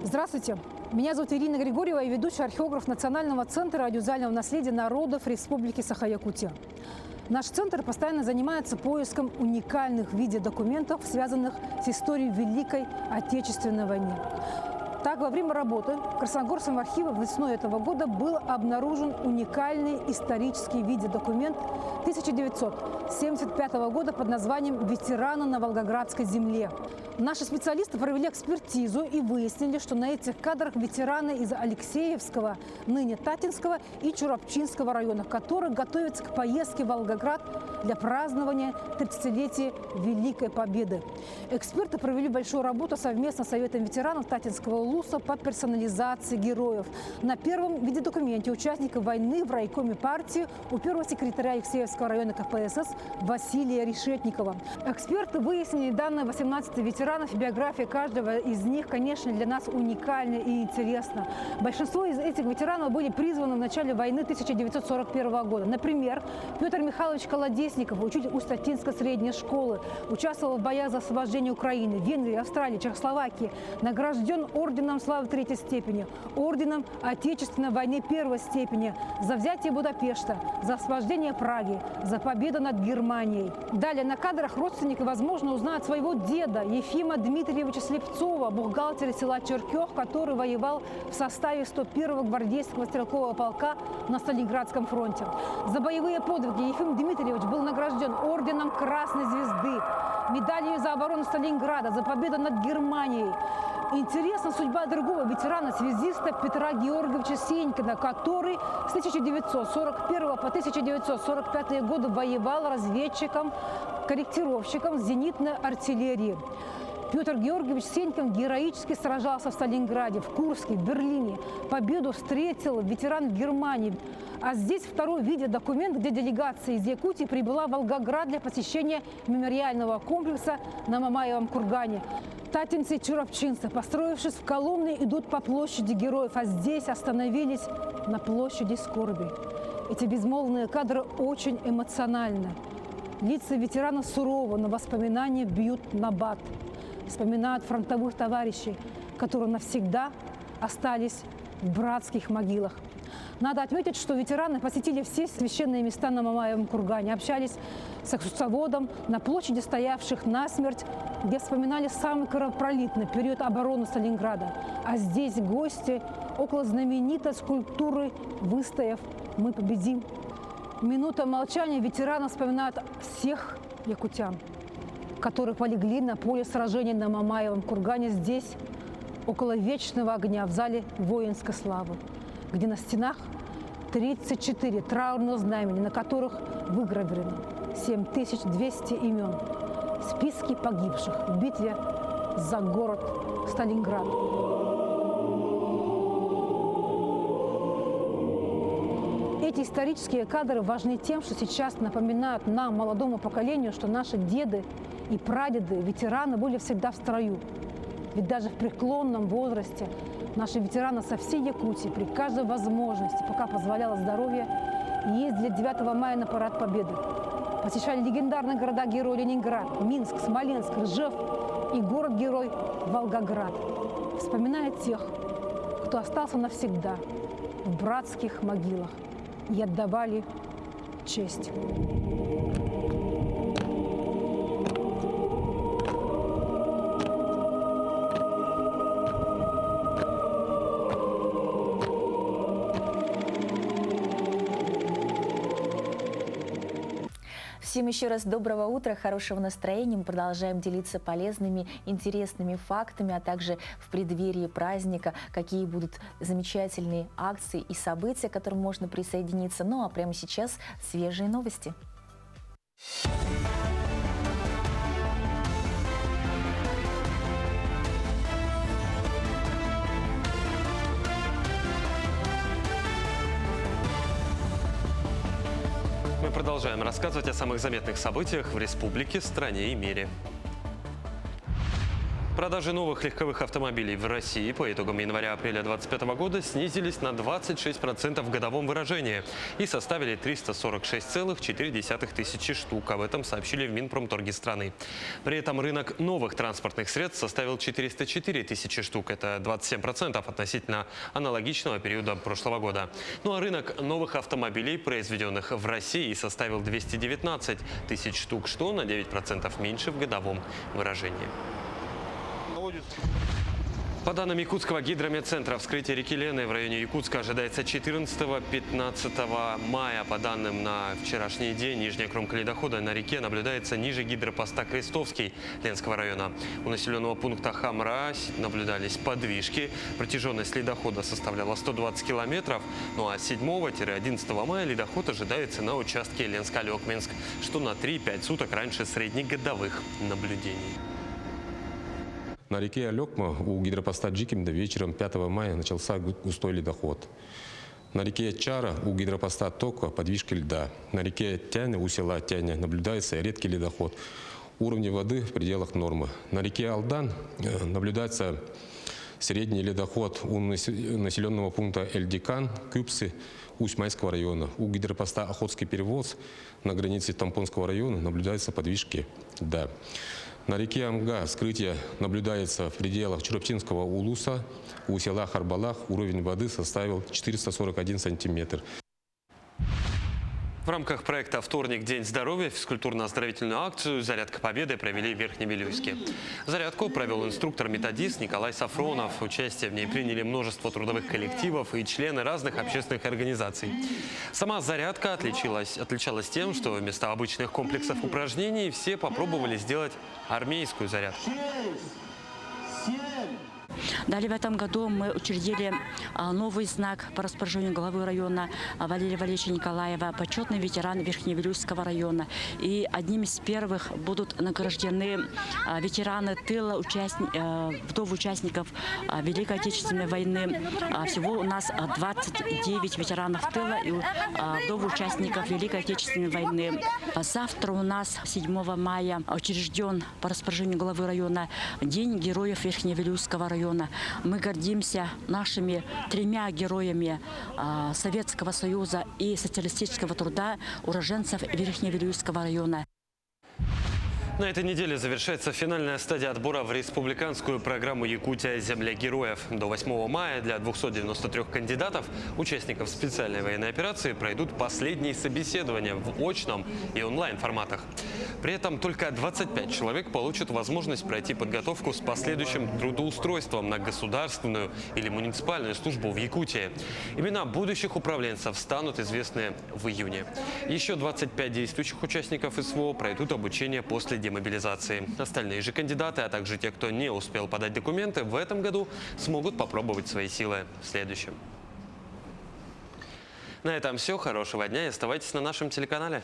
Здравствуйте, меня зовут Ирина Григорьева, я ведущий археограф Национального центра аудиовизуального наследия народов Республики Саха-Якутия. Наш центр постоянно занимается поиском уникальных видеодокументов, связанных с историей Великой Отечественной войны. Так, во время работы в Красногорском архиве весной этого года был обнаружен уникальный исторический видеодокумент 1975 года под названием «Ветераны на Волгоградской земле». Наши специалисты провели экспертизу и выяснили, что на этих кадрах ветераны из Алексеевского, ныне Татинского и Чурапчинского районов, которые готовятся к поездке в Волгоград для празднования 30-летия Великой Победы. Эксперты провели большую работу совместно с Советом ветеранов Татинского улуса по персонализации героев. На первом видеодокументе участников войны в райкоме партии у первого секретаря Алексеевского района КПСС Василия Решетникова. Эксперты выяснили данные 18 ветеранов. Биография каждого из них, конечно, для нас уникальна и интересна. Большинство из этих ветеранов были призваны в начале войны 1941 года. Например, Петр Михайлович Колодесников, учитель Усть-Татинской средней школы, участвовал в боях за освобождение Украины, Венгрии, Австралии, Чехословакии, награжден орденом славы 3-й степени, орденом Отечественной войны 1-й степени, за взятие Будапешта, за освобождение Праги, за победу над Германией. Далее на кадрах родственники, возможно, узнают своего деда Ефима Дмитриевича Слепцова, бухгалтера села Черкёх, который воевал в составе 101-го гвардейского стрелкового полка на Сталинградском фронте. За боевые подвиги Ефим Дмитриевич был награжден орденом Красной Звезды, медалью за оборону Сталинграда, за победу над Германией. Интересна судьба другого ветерана-связиста Петра Георгиевича Сенькина, который с 1941 по 1945 годы воевал разведчиком, корректировщиком зенитной артиллерии. Петр Георгиевич Сенькин героически сражался в Сталинграде, в Курске, в Берлине. Победу встретил ветеран в Германии. А здесь второй видеодокумент, где делегация из Якутии прибыла в Волгоград для посещения мемориального комплекса на Мамаевом кургане. Татинцы и чурапчинцы, построившись в колонны, идут по площади героев, а здесь остановились на площади скорби. Эти безмолвные кадры очень эмоциональны. Лица ветеранов сурово, но воспоминания бьют набат. Вспоминают фронтовых товарищей, которые навсегда остались в братских могилах. Надо отметить, что ветераны посетили все священные места на Мамаевом кургане, общались с экскурсоводом на площади стоявших насмерть, где вспоминали самый кровопролитный период обороны Сталинграда. А здесь гости около знаменитой скульптуры «Выстояв, мы победим». Минута молчания ветераны вспоминают всех якутян, которые полегли на поле сражений на Мамаевом кургане здесь, около вечного огня, в зале воинской славы, где на стенах 34 траурных знамени, на которых выгравировано 7200 имен, списки погибших в битве за город Сталинград. Эти исторические кадры важны тем, что сейчас напоминают нам, молодому поколению, что наши деды и прадеды, ветераны, были всегда в строю. Ведь даже в преклонном возрасте наши ветераны со всей Якутии при каждой возможности, пока позволяло здоровье, ездили 9 мая на парад Победы. Посещали легендарные города-герои Ленинград, Минск, Смоленск, Ржев и город-герой Волгоград. Вспоминая тех, кто остался навсегда в братских могилах и отдавали честь. Всем еще раз доброго утра, хорошего настроения. Мы продолжаем делиться полезными, интересными фактами, а также в преддверии праздника, какие будут замечательные акции и события, к которым можно присоединиться. Ну а прямо сейчас свежие новости. Мы продолжаем рассказывать о самых заметных событиях в республике, стране и мире. Продажи новых легковых автомобилей в России по итогам января-апреля 2025 года снизились на 26% в годовом выражении и составили 346,4 тысячи штук. Об этом сообщили в Минпромторге страны. При этом рынок новых транспортных средств составил 404 тысячи штук. Это 27% относительно аналогичного периода прошлого года. Ну а рынок новых автомобилей, произведенных в России, составил 219 тысяч штук, что на 9% меньше в годовом выражении. По данным Якутского гидрометцентра, вскрытие реки Лены в районе Якутска ожидается 14-15 мая. По данным на вчерашний день, нижняя кромка ледохода на реке наблюдается ниже гидропоста Крестовский Ленского района. У населенного пункта Хамра наблюдались подвижки. Протяженность ледохода составляла 120 километров. Ну а 7-11 мая ледоход ожидается на участке Ленск-Алекминск, что на 3-5 суток раньше среднегодовых наблюдений. На реке Алекма у гидропоста Джикимда вечером 5 мая начался густой ледоход. На реке Чара у гидропоста Тока подвижки льда. На реке Тяня у села Тяня наблюдается редкий ледоход. Уровни воды в пределах нормы. На реке Алдан наблюдается средний ледоход у населенного пункта Эльдикан, Кюпсы, Усть-Майского района. У гидропоста Охотский перевоз на границе Тампонского района наблюдаются подвижки льда. На реке Амга вскрытие наблюдается в пределах Чураптинского улуса. У села Харбалах уровень воды составил 441 сантиметр. В рамках проекта «Вторник. День здоровья» физкультурно-оздоровительную акцию «Зарядка Победы» провели в Верхневилюйске. Зарядку провел инструктор-методист Николай Сафронов. Участие в ней приняли множество трудовых коллективов и члены разных общественных организаций. Сама зарядка отличалась тем, что вместо обычных комплексов упражнений все попробовали сделать армейскую зарядку. Далее в этом году мы учредили новый знак по распоряжению главы района Валерия Валерьевича Николаева, почетный ветеран Верхневилюйского района. И одним из первых будут награждены ветераны тыла, вдовы участников Великой Отечественной войны. Всего у нас 29 ветеранов тыла и вдовы участников Великой Отечественной войны. Завтра у нас 7 мая учрежден по распоряжению главы района День героев Верхневилюйского района. Мы гордимся нашими 3 героями Советского Союза и социалистического труда, уроженцев Верхневилюйского района. На этой неделе завершается финальная стадия отбора в республиканскую программу «Якутия. Земля героев». До 8 мая для 293 кандидатов, участников специальной военной операции, пройдут последние собеседования в очном и онлайн-форматах. При этом только 25 человек получат возможность пройти подготовку с последующим трудоустройством на государственную или муниципальную службу в Якутии. Имена будущих управленцев станут известны в июне. Еще 25 действующих участников СВО пройдут обучение после демобилизации. Остальные же кандидаты, а также те, кто не успел подать документы, в этом году смогут попробовать свои силы в следующем. На этом все. Хорошего дня и оставайтесь на нашем телеканале.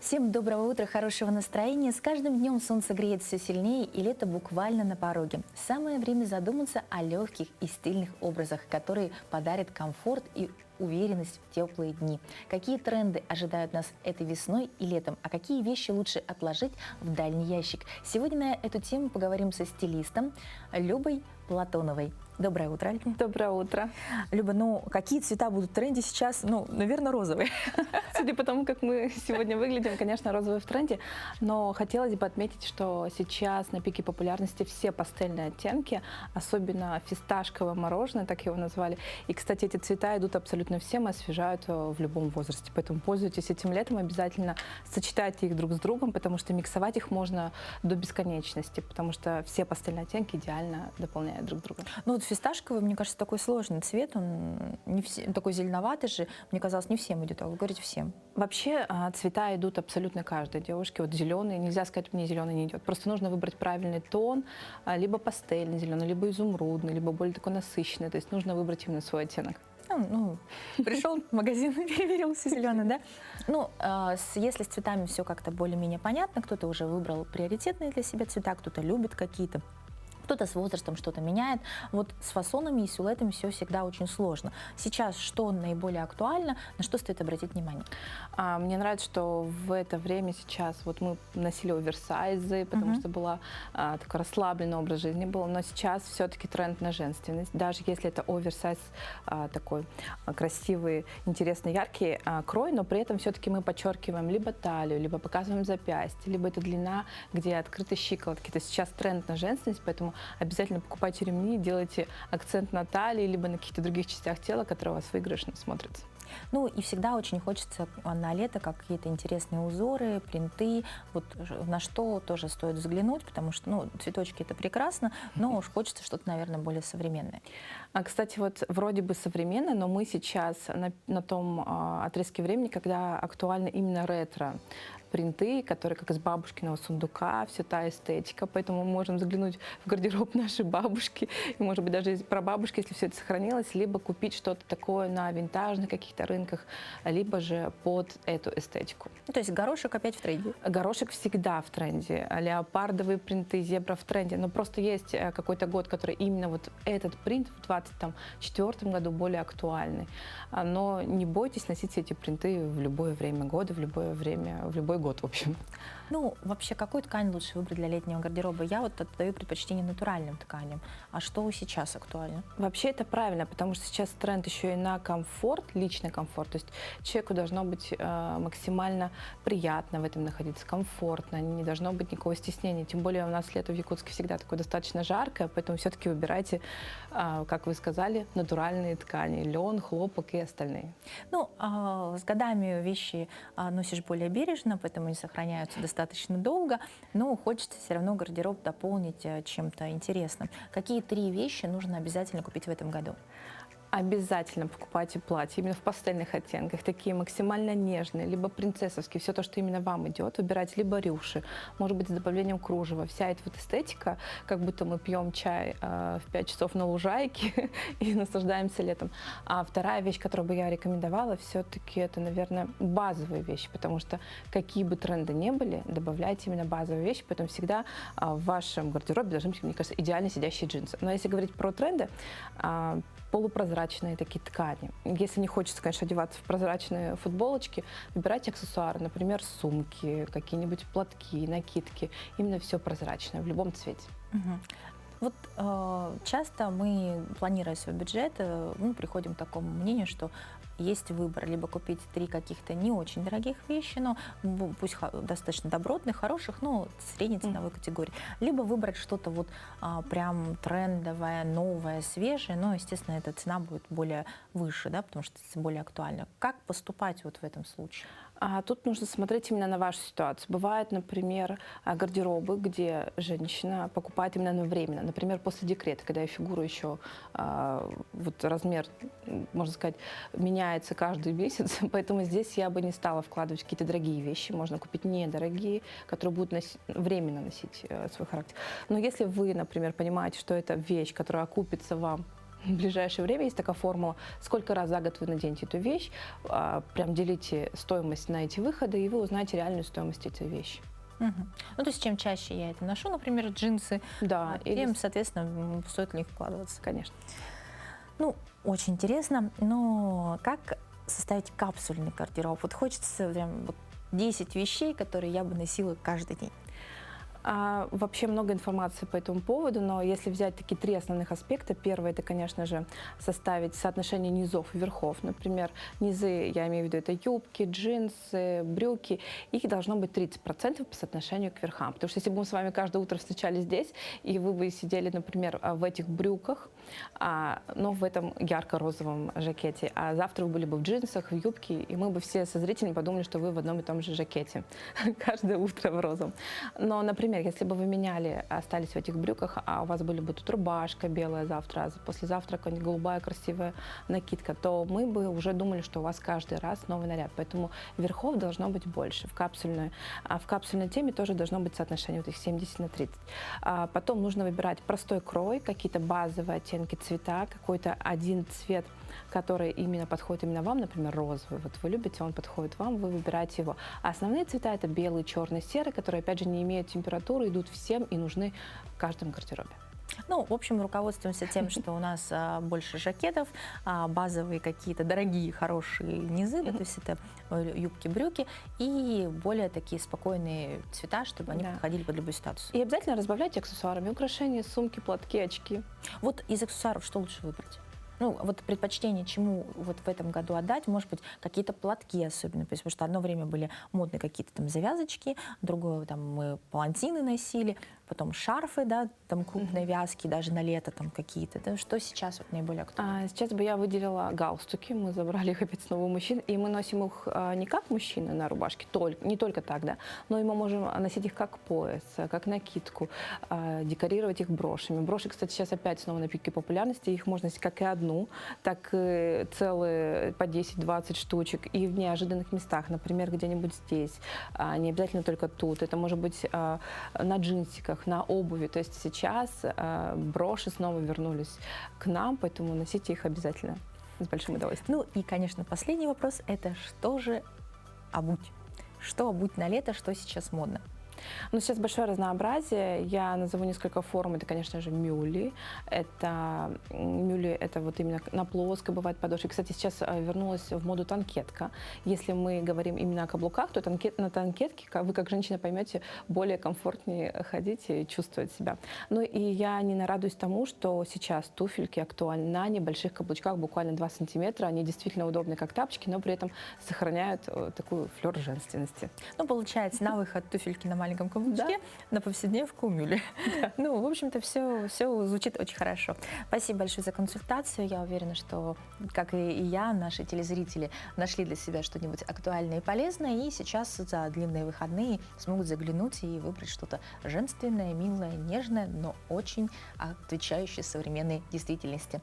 Всем доброго утра, хорошего настроения. С каждым днем солнце греет все сильнее, и лето буквально на пороге. Самое время задуматься о легких и стильных образах, которые подарят комфорт и уверенность в теплые дни. Какие тренды ожидают нас этой весной и летом, а какие вещи лучше отложить в дальний ящик? Сегодня на эту тему поговорим со стилистом Любой Платоновой. Доброе утро, Альбина. Доброе утро. Люба, ну какие цвета будут в тренде сейчас? Ну, наверное, розовые. Судя по тому, как мы сегодня выглядим, конечно, розовый в тренде, но хотелось бы отметить, что сейчас на пике популярности все пастельные оттенки, особенно фисташковое мороженое, так его назвали. И, кстати, эти цвета идут абсолютно всем и освежают в любом возрасте. Поэтому пользуйтесь этим летом, обязательно сочетайте их друг с другом, потому что миксовать их можно до бесконечности, потому что все пастельные оттенки идеально дополняют друг друга. Ну вот фисташковый, мне кажется, такой сложный цвет, он не такой зеленоватый же, мне казалось, не всем идет, а вы говорите всем. Вообще цвета идут абсолютно каждой девушке. Вот зеленый, нельзя сказать, мне зеленый не идет. Просто нужно выбрать правильный тон, либо пастельный зеленый, либо изумрудный, либо более такой насыщенный. То есть нужно выбрать именно свой оттенок. Ну, пришел в магазин, переверил все зеленый, да? Ну, если с цветами все как-то более-менее понятно, кто-то уже выбрал приоритетные для себя цвета, кто-то любит какие-то. Кто-то с возрастом что-то меняет. Вот с фасонами и силуэтами все всегда очень сложно. Сейчас что наиболее актуально, на что стоит обратить внимание? Мне нравится, что в это время сейчас вот мы носили оверсайзы, потому что была такой расслабленный образ жизни был, но сейчас все-таки тренд на женственность. Даже если это оверсайз такой красивый, интересный, яркий крой, но при этом все-таки мы подчеркиваем либо талию, либо показываем запястье, либо это длина, где открыты щиколотки. То есть сейчас тренд на женственность, поэтому обязательно покупайте ремни, делайте акцент на талии, либо на каких-то других частях тела, которые у вас выигрышно смотрятся. Ну и всегда очень хочется на лето какие-то интересные узоры, принты, вот на что тоже стоит взглянуть, потому что, ну, цветочки это прекрасно, но уж хочется что-то, наверное, более современное. Кстати, вот вроде бы современное, но мы сейчас на том отрезке времени, когда актуально именно ретро принты, которые как из бабушкиного сундука, все та эстетика, поэтому мы можем заглянуть в гардероб нашей бабушки, и, может быть, даже из прабабушки, если все это сохранилось, либо купить что-то такое на винтажных каких-то рынках, либо же под эту эстетику. То есть горошек опять в тренде? Горошек всегда в тренде, леопардовые принты, зебра в тренде, но просто есть какой-то год, который именно вот этот принт в 2024 году более актуальный. Но не бойтесь носить эти принты в любое время года, в любое время, в любой год, в общем. Ну, вообще, какую ткань лучше выбрать для летнего гардероба? Я вот отдаю предпочтение натуральным тканям. А что сейчас актуально? Вообще это правильно, потому что сейчас тренд еще и на комфорт, личный комфорт. То есть человеку должно быть максимально приятно в этом находиться, комфортно, не должно быть никакого стеснения. Тем более у нас лето в Якутске всегда такое достаточно жаркое, поэтому все-таки выбирайте, как вы сказали, натуральные ткани, лен, хлопок и остальные. Ну, с годами вещи носишь более бережно, поэтому они сохраняются достаточно долго, но хочется все равно гардероб дополнить чем-то интересным. Какие 3 вещи нужно обязательно купить в этом году? Обязательно покупайте платья именно в пастельных оттенках, такие максимально нежные, либо принцессовские, все то, что именно вам идет. Выбирайте либо рюши, может быть, с добавлением кружева. Вся эта вот эстетика, как будто мы пьем чай в 5 часов на лужайке и наслаждаемся летом. А вторая вещь, которую бы я рекомендовала, все-таки это, наверное, базовые вещи, потому что какие бы тренды ни были, добавляйте именно базовые вещи, поэтому всегда в вашем гардеробе должны быть, мне кажется, идеально сидящие джинсы. Но если говорить про тренды, полупрозрачные такие ткани. Если не хочется, конечно, одеваться в прозрачные футболочки, выбирайте аксессуары, например, сумки, какие-нибудь платки, накидки. Именно все прозрачное, в любом цвете. Вот часто мы, планируя свой бюджет, мы приходим к такому мнению, что есть выбор. Либо купить 3 каких-то не очень дорогих вещи, но пусть достаточно добротных, хороших, но средней ценовой категории. Либо выбрать что-то вот прям трендовое, новое, свежее, но, естественно, эта цена будет более выше, да, потому что это более актуально. Как поступать вот в этом случае? Тут нужно смотреть именно на вашу ситуацию. Бывают, например, гардеробы, где женщина покупает именно временно. Например, после декрета, когда фигура еще, вот размер, можно сказать, меняется каждый месяц. Поэтому здесь я бы не стала вкладывать какие-то дорогие вещи. Можно купить недорогие, которые будут временно носить свой характер. Но если вы, например, понимаете, что это вещь, которая окупится вам в ближайшее время, есть такая формула, сколько раз за год вы наденете эту вещь, прям делите стоимость на эти выходы, и вы узнаете реальную стоимость этой вещи. Ну, то есть, чем чаще я это ношу, например, джинсы, да, тем, соответственно, стоит в них вкладываться. Конечно. Ну, очень интересно, но как составить капсульный гардероб? Вот хочется прям 10 вещей, которые я бы носила каждый день. Вообще много информации по этому поводу, но если взять такие 3 основных аспекта, первое, это, конечно же, составить соотношение низов и верхов. Например, низы, я имею в виду, это юбки, джинсы, брюки, их должно быть 30% по соотношению к верхам. Потому что если бы мы с вами каждое утро встречались здесь, и вы бы сидели, например, в этих брюках, но в этом ярко-розовом жакете, а завтра вы были бы в джинсах, в юбке, и мы бы все со зрителями подумали, что вы в одном и том же жакете каждое утро в розовом. Но, например, если бы вы меняли, остались в этих брюках, а у вас были бы тут рубашка белая завтра, а послезавтра какая-нибудь голубая красивая накидка, то мы бы уже думали, что у вас каждый раз новый наряд. Поэтому верхов должно быть больше. В капсульной теме тоже должно быть соотношение вот их 70/30. Потом нужно выбирать простой крой, какие-то базовые оттенки цвета, какой-то один цвет, который именно подходит именно вам, например, розовый. Вот вы любите, он подходит вам, вы выбираете его. А основные цвета — это белый, черный, серый, которые, опять же, не имеют температуры, идут всем и нужны в каждом гардеробе. Ну, в общем, руководствуемся тем, что у нас больше жакетов, базовые какие-то дорогие, хорошие низы, да, то есть это юбки, брюки, и более такие спокойные цвета, чтобы они подходили под любую ситуацию. И обязательно разбавляйте аксессуарами, украшения, сумки, платки, очки. Вот из аксессуаров что лучше выбрать? Ну, вот предпочтение чему вот в этом году отдать, может быть, какие-то платки особенно, потому что одно время были модные какие-то там завязочки, другое там мы палантины носили, потом шарфы, да, там крупной вязки, даже на лето там какие-то. Да, что сейчас вот наиболее актуально? Сейчас бы я выделила галстуки, мы забрали их опять снова у мужчин, и мы носим их не как мужчины на рубашке, не только так, да, но и мы можем носить их как пояс, как накидку, декорировать их брошами. Броши, кстати, сейчас опять снова на пике популярности, их можно носить как и одну, так и целые по 10-20 штучек, и в неожиданных местах, например, где-нибудь здесь, не обязательно только тут, это может быть на джинсиках, на обуви, то есть сейчас броши снова вернулись к нам, поэтому носите их обязательно с большим удовольствием. Ну и, конечно, последний вопрос, это что же обуть? Что обуть на лето, что сейчас модно? Ну, сейчас большое разнообразие. Я назову несколько форм. Это, конечно же, мюли. Мюли — это вот именно на плоской бывает подошве. Кстати, сейчас вернулась в моду танкетка. Если мы говорим именно о каблуках, то на танкетке вы, как женщина, поймете, более комфортнее ходить и чувствовать себя. Ну и я не нарадуюсь тому, что сейчас туфельки актуальны на небольших каблучках, буквально 2 сантиметра. Они действительно удобны, как тапочки, но при этом сохраняют такую флёр женственности. Ну, получается, на выход туфельки на маленьком каблучке, на повседневку мюли. Да. Ну, в общем-то, все звучит очень хорошо. Спасибо большое за консультацию. Я уверена, что, как и я, наши телезрители нашли для себя что-нибудь актуальное и полезное, и сейчас за длинные выходные смогут заглянуть и выбрать что-то женственное, милое, нежное, но очень отвечающее современной действительности.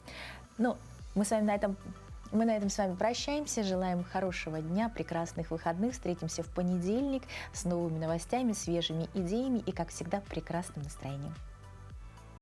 Ну, мы на этом с вами прощаемся. Желаем хорошего дня, прекрасных выходных. Встретимся в понедельник с новыми новостями, свежими идеями и, как всегда, прекрасным настроением.